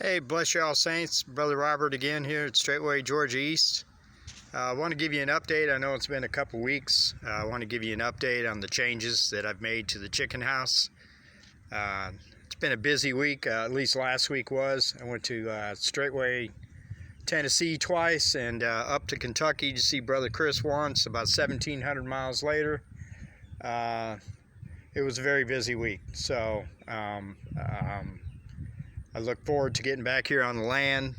Hey, bless you all saints. Brother Robert again here at Straightway Georgia East. I want to give you an update. I know it's been a couple weeks. I want to give you an update on the changes that I've made to the chicken house. It's been a busy week, at least last week was. I went to Straightway, Tennessee twice and up to Kentucky to see Brother Chris once, about 1,700 miles later. It was a very busy week. So I look forward to getting back here on the land,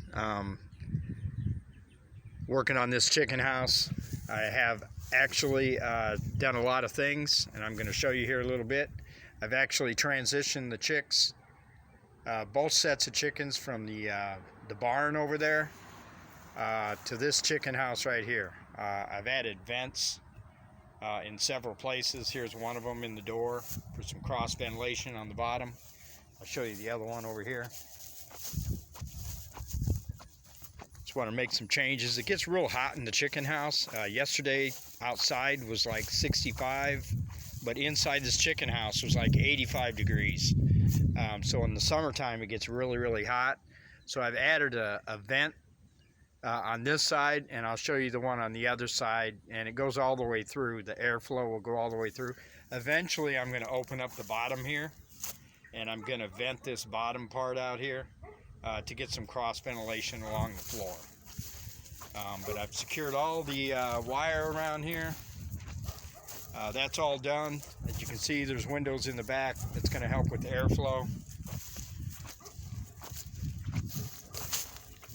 working on this chicken house. I have actually done a lot of things, and I'm going to show you here a little bit. I've actually transitioned the chicks, both sets of chickens from the barn over there to this chicken house right here. I've added vents in several places. Here's one of them in the door for some cross ventilation on the bottom. I'll show you the other one over here. Just want to make some changes. It gets real hot in the chicken house. Yesterday outside was like 65, but inside this chicken house was like 85 degrees. So in the summertime it gets really hot. So I've added a vent on this side, and I'll show you the one on the other side, and it goes all the way through. The airflow will go all the way through. Eventually I'm going to open up the bottom here, and I'm going to vent this bottom part out here to get some cross ventilation along the floor. But I've secured all the wire around here. That's all done. As you can see, there's windows in the back. That's going to help with the airflow.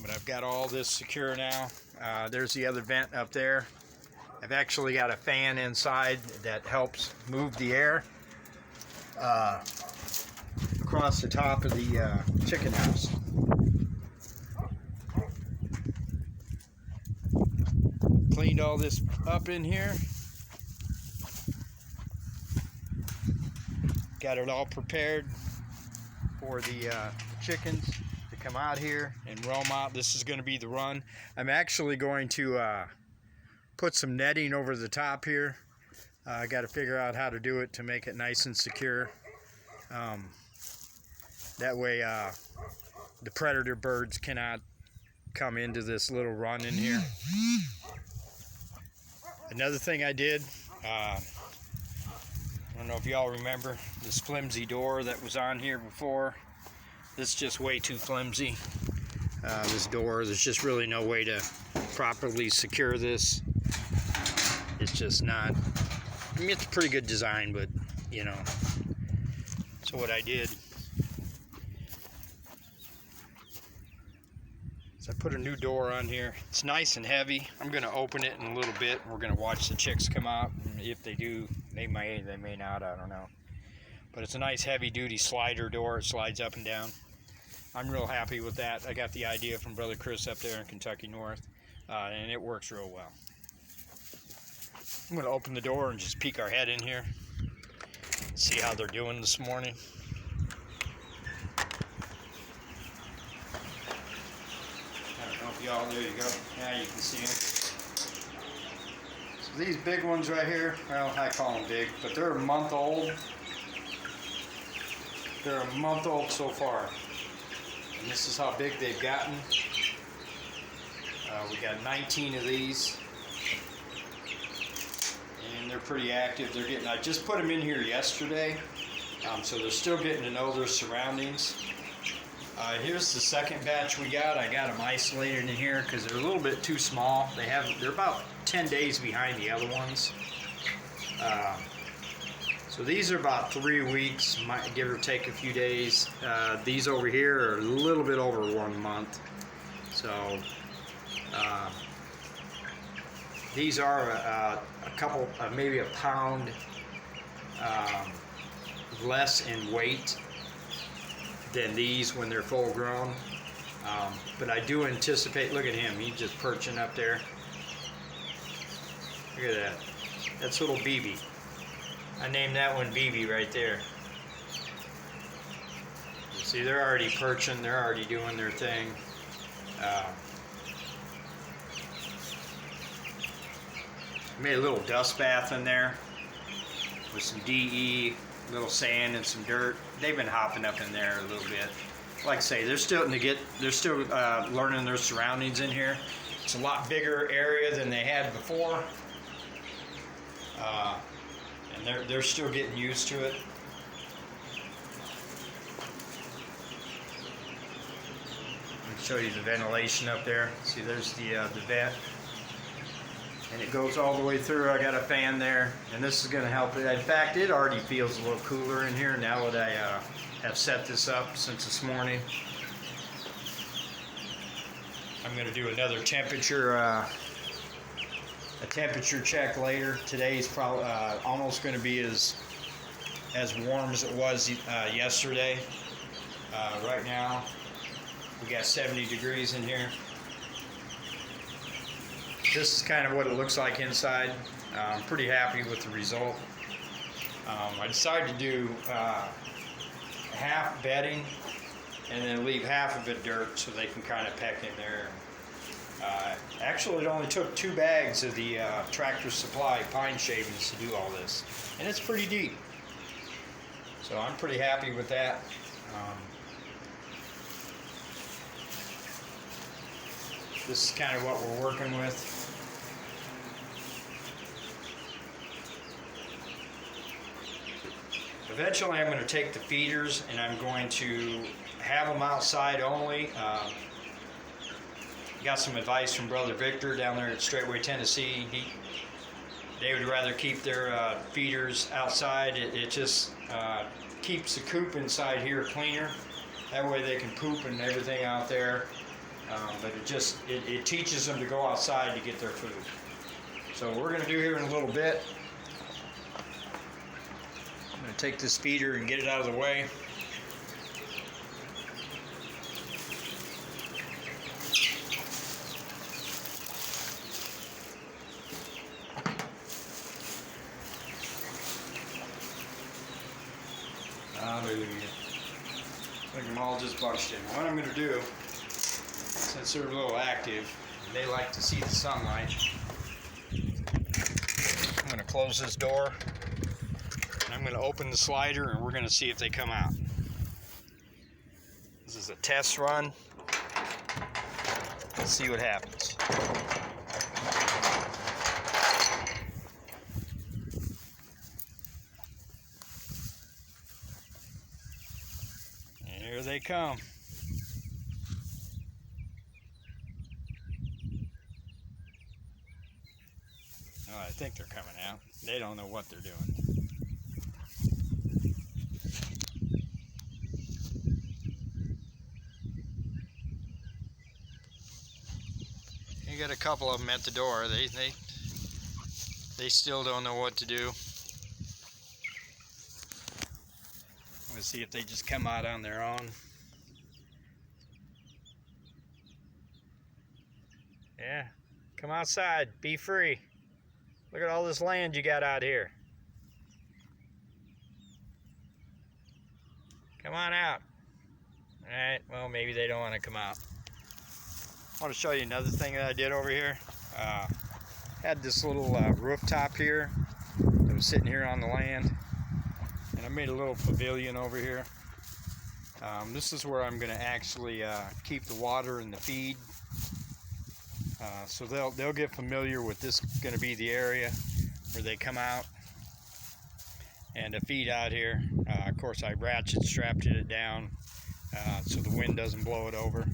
But I've got all this secure now. There's the other vent up there. I've actually got a fan inside that helps move the air across the top of the chicken house. Cleaned all this up in here. Got it all prepared for the chickens to come out here and roam out. This is going to be the run. I'm actually going to put some netting over the top here. I got to figure out how to do it to make it nice and secure. That way the predator birds cannot come into this little run in here. Another thing I did, I don't know if y'all remember this flimsy door that was on here before. This is just way too flimsy. This door, there's just really no way to properly secure this. It's just not, I mean, it's a pretty good design, but you know. So what I did is I put a new door on here. It's nice and heavy. I'm going to open it in a little bit. We're going to watch the chicks come out. And if they do, they may not, I don't know. But it's a nice heavy duty slider door. It slides up and down. I'm real happy with that. I got the idea from Brother Chris up there in Kentucky North, and it works real well. I'm going to open the door and just peek our head in here, see how they're doing this morning. I don't know if y'all, there you go. Now you can see them. So these big ones right here, well, I call them big, but they're a month old. They're a month old so far. And this is how big they've gotten. We got 19 of these. And they're pretty active. They're getting, I just put them in here yesterday. So they're still getting to know their surroundings. Here's the second batch we got. I got them isolated in here because they're a little bit too small. They're about 10 days behind the other ones. So these are about 3 weeks, might give or take a few days. These over here are a little bit over 1 month. So these are a couple, maybe a pound less in weight than these when they're full grown. But I do anticipate, look at him, he's just perching up there. Look at that. That's little BB. I named that one BB right there. You see, they're already perching, they're already doing their thing. Made a little dust bath in there with some DE, little sand and some dirt. They've been hopping up in there a little bit. like I say, they're still learning their surroundings in here. It's a lot bigger area than they had before, and they're still getting used to it. Let me show you the ventilation up there. See, there's the vent, and it goes all the way through. I got a fan there, and this is going to help it. In fact, it already feels a little cooler in here now that I have set this up since this morning. I'm going to do another temperature, a temperature check later. Today's probably almost going to be as warm as it was yesterday. Right now, we got 70 degrees in here. This is kind of what it looks like inside. I'm pretty happy with the result. I decided to do half bedding and then leave half of it dirt so they can kind of peck in there. Actually, it only took 2 bags of the Tractor Supply pine shavings to do all this, and it's pretty deep. So I'm pretty happy with that. This is kind of what we're working with. Eventually I'm going to take the feeders and I'm going to have them outside only. Got some advice from Brother Victor down there at Straightway, Tennessee. They would rather keep their feeders outside. It just keeps the coop inside here cleaner. That way they can poop and everything out there. But it teaches them to go outside to get their food. So what we're going to do here in a little bit, I'm going to take this feeder and get it out of the way. Hallelujah. Look at them all just bunched in. What I'm going to do, since they're a little active, they like to see the sunlight, I'm going to close this door, and I'm going to open the slider, and we're going to see if they come out. This is a test run. Let's see what happens. Here they come. Oh, I think they're coming out. They don't know what they're doing. You got a couple of them at the door. They still don't know what to do. Let's see if they just come out on their own. Yeah, come outside, be free. Look at all this land you got out here. Come on out. All right, well, maybe they don't want to come out. I want to show you another thing that I did over here. Had this little rooftop here that was sitting here on the land. And I made a little pavilion over here. This is where I'm going to actually keep the water and the feed. So they'll get familiar with this going to be the area where they come out and to feed out here. Of course, I ratchet strapped it down so the wind doesn't blow it over.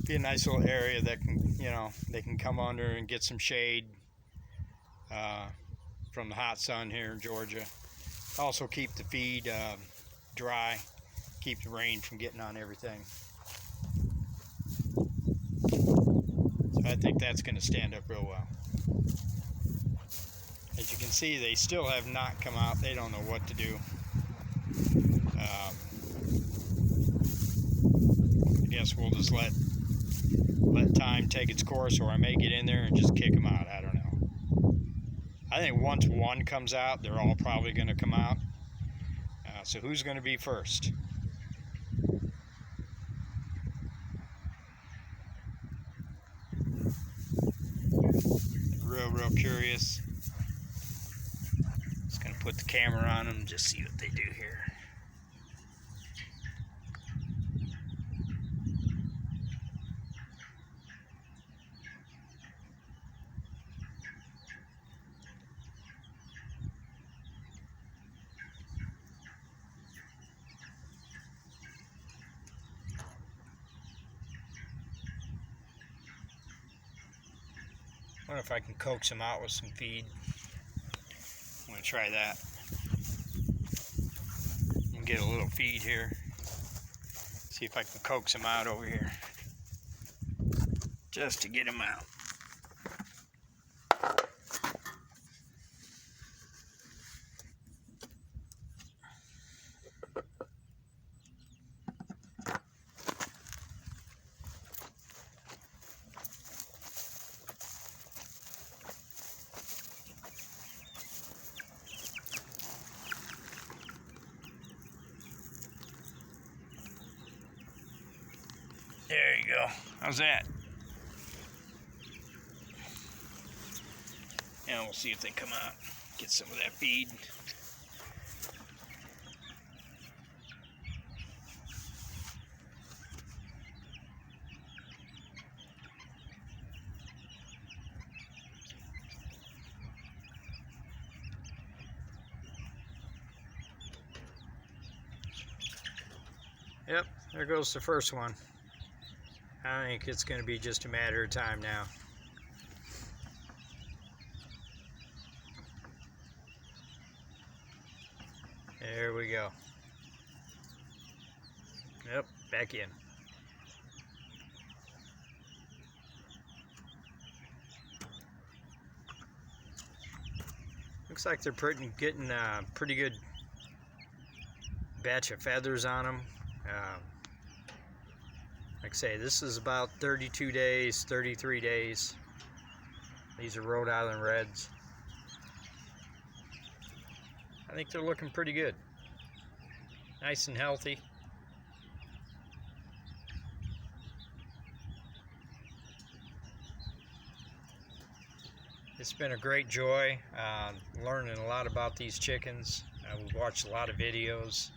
Be a nice little area that can, they can come under and get some shade from the hot sun here in Georgia. Also keep the feed dry, keep the rain from getting on everything. So I think that's going to stand up real well. As you can see, they still have not come out. They don't know what to do. I guess we'll just let time take its course, or I may get in there and just kick them out. I don't know. I think once one comes out, they're all probably going to come out. So who's going to be first? Real curious. Just going to put the camera on them, just see what they do here. wonder if I can coax them out with some feed. I'm gonna try that. And get a little feed here. See if I can coax them out over here. Just to get them out. There you go. How's that? And we'll see if they come out. Get some of that feed. Yep, there goes the first one. I think it's going to be just a matter of time now. There we go. Yep, back in. Looks like they're getting a pretty good batch of feathers on them. Like I say, this is about 32 days, 33 days. These are Rhode Island Reds. I think they're looking pretty good. Nice and healthy. It's been a great joy learning a lot about these chickens. We've watched a lot of videos.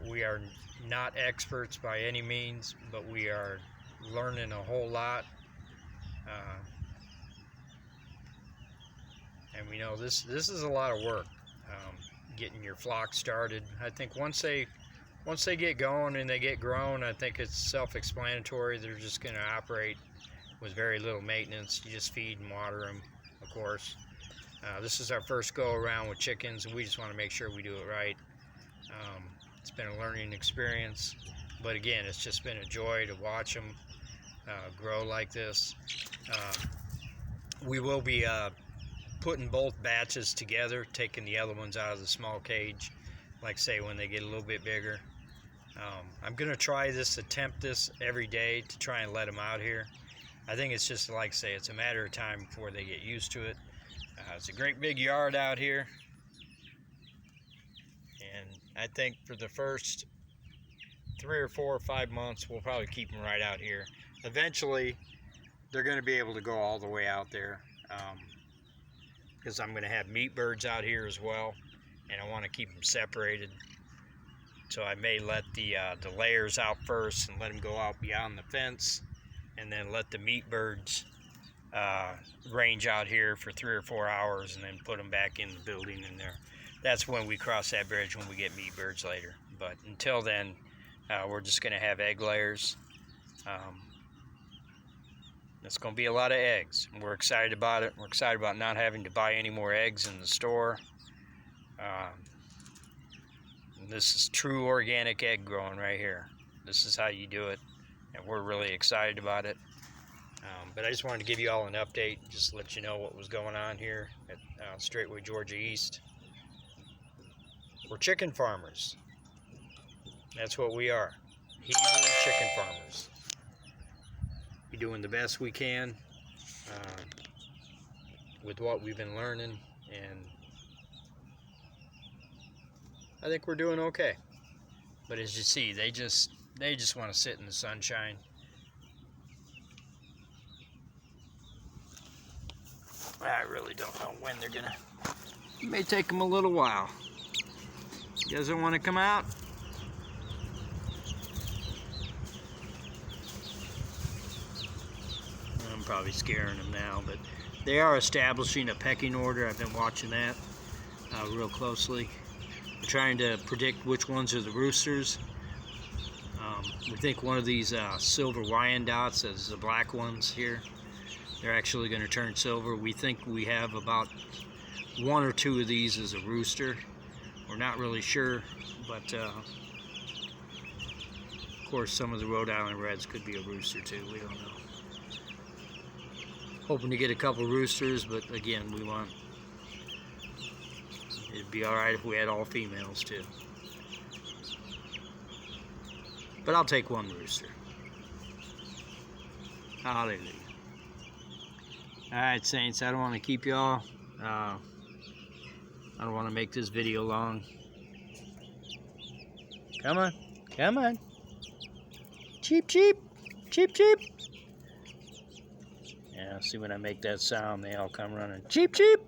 We are not experts by any means, but we are learning a whole lot. And we know this is a lot of work, getting your flock started. I think once they get going and they get grown, I think it's self-explanatory. They're just going to operate with very little maintenance. You just feed and water them, of course. This is our first go around with chickens, and we just want to make sure we do it right. It's been a learning experience, but again, it's just been a joy to watch them grow like this. We will be putting both batches together, taking the other ones out of the small cage, like say when they get a little bit bigger. I'm going to attempt this every day to try and let them out here. I think it's just, like I say, it's a matter of time before they get used to it. It's a great big yard out here. And I think for the first 3 or 4 or 5 months, we'll probably keep them right out here. Eventually, they're going to be able to go all the way out there, because I'm going to have meat birds out here as well, and I want to keep them separated. So I may let the layers out first and let them go out beyond the fence, and then let the meat birds range out here for 3 or 4 hours, and then put them back in the building in there. That's when we cross that bridge, when we get meat birds later. But until then, we're just going to have egg layers. It's going to be a lot of eggs. We're excited about it. We're excited about not having to buy any more eggs in the store. This is true organic egg growing right here. This is how you do it, and we're really excited about it. But I just wanted to give you all an update, just to let you know what was going on here at Straightway Georgia East. We're chicken farmers. That's what we are. Hebrew chicken farmers. We're doing the best we can with what we've been learning, and I think we're doing okay. But as you see, they just want to sit in the sunshine. I really don't know when they're gonna. It may take them a little while. You guys don't want to come out? I'm probably scaring them now, but they are establishing a pecking order. I've been watching that real closely. We're trying to predict which ones are the roosters. We think one of these silver Wyandottes is the black ones here. They're actually going to turn silver. We think we have about 1 or 2 of these as a rooster. We're not really sure, but of course some of the Rhode Island Reds could be a rooster too. We don't know. Hoping to get a couple roosters, but again, it'd be all right if we had all females too. But I'll take 1 rooster. Hallelujah. Alright, Saints, I don't want to keep y'all. I don't want to make this video long. Come on, come on. Cheep, cheep, cheep, cheep. Yeah, see when I make that sound, they all come running. Cheep, cheep.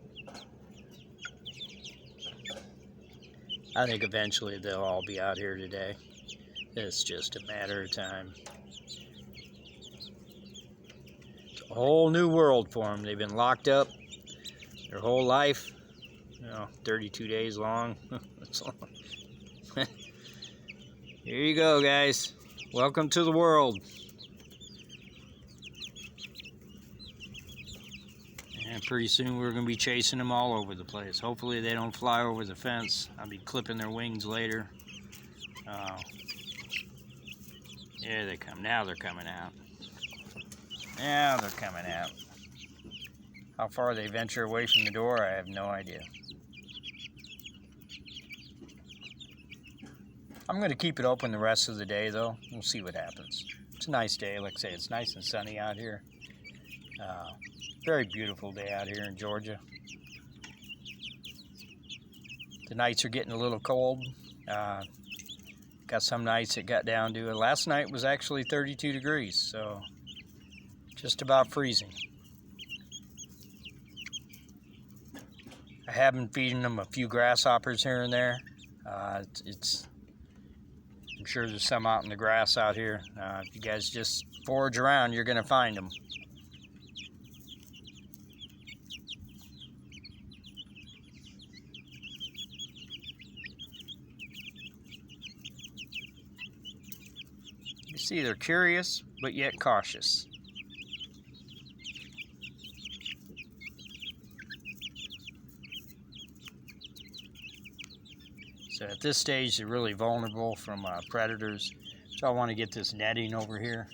I think eventually they'll all be out here today. It's just a matter of time. It's a whole new world for them. They've been locked up their whole life. 32 days long. That's long. Here you go, guys. Welcome to the world. And pretty soon we're going to be chasing them all over the place. Hopefully they don't fly over the fence. I'll be clipping their wings later. Here they come. Now they're coming out. Now they're coming out. How far they venture away from the door, I have no idea. I'm going to keep it open the rest of the day, though. We'll see what happens. It's a nice day. Like I say, it's nice and sunny out here. Very beautiful day out here in Georgia. The nights are getting a little cold. Got some nights that got down to it. Last night was actually 32 degrees, so just about freezing. I have been feeding them a few grasshoppers here and there. I'm sure there's some out in the grass out here. If you guys just forage around, you're going to find them. You see, they're curious, but yet cautious. So at this stage, they're really vulnerable from predators. So I want to get this netting over here,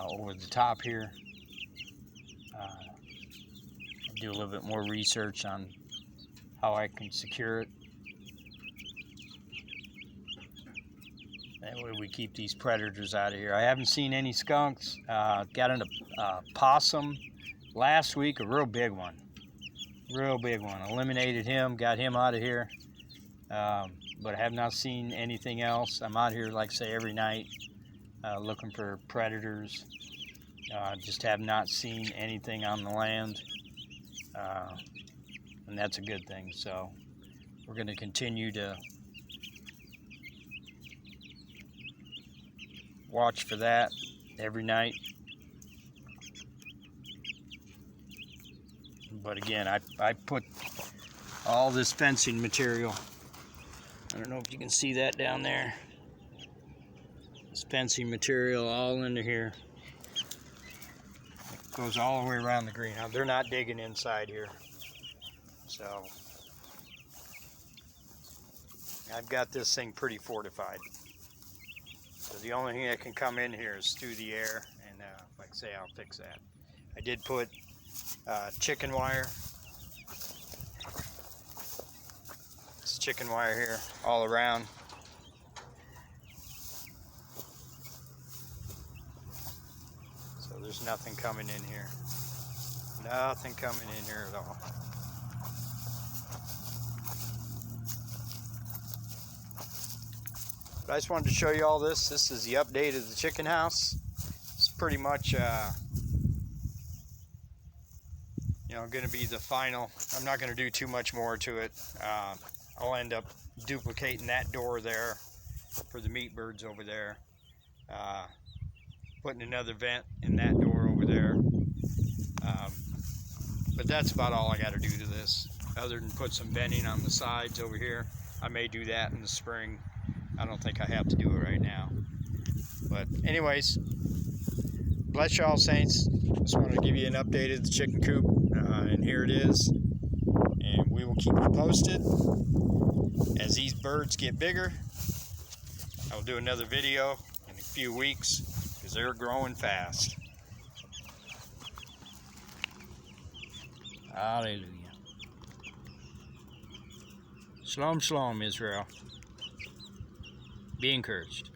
over the top here. Do a little bit more research on how I can secure it. That way we keep these predators out of here. I haven't seen any skunks. Got a possum last week, a real big one. Real big one. Eliminated him, got him out of here. But I have not seen anything else. I'm out here, like I say, every night looking for predators. Just have not seen anything on the land. And that's a good thing. So we're going to continue to watch for that every night. But again, I put all this fencing material. I don't know if you can see that down there. This fencing material all into here. It goes all the way around the greenhouse. They're not digging inside here. So I've got this thing pretty fortified. So the only thing that can come in here is through the air, and like I say, I'll fix that. I did put chicken wire. This chicken wire here all around. So there's nothing coming in here. Nothing coming in here at all. But I just wanted to show you all this. This is the update of the chicken house. It's pretty much going to be the final. I'm not going to do too much more to it. I'll end up duplicating that door there for the meat birds over there. Putting another vent in that door over there. But that's about all I got to do to this, other than put some venting on the sides over here. I may do that in the spring. I don't think I have to do it right now. But anyways, bless y'all, saints. Just wanted to give you an update of the chicken coop, and here it is. And we will keep you posted as these birds get bigger. I'll do another video in a few weeks because they're growing fast. Hallelujah. Shalom, shalom, Israel. Be encouraged.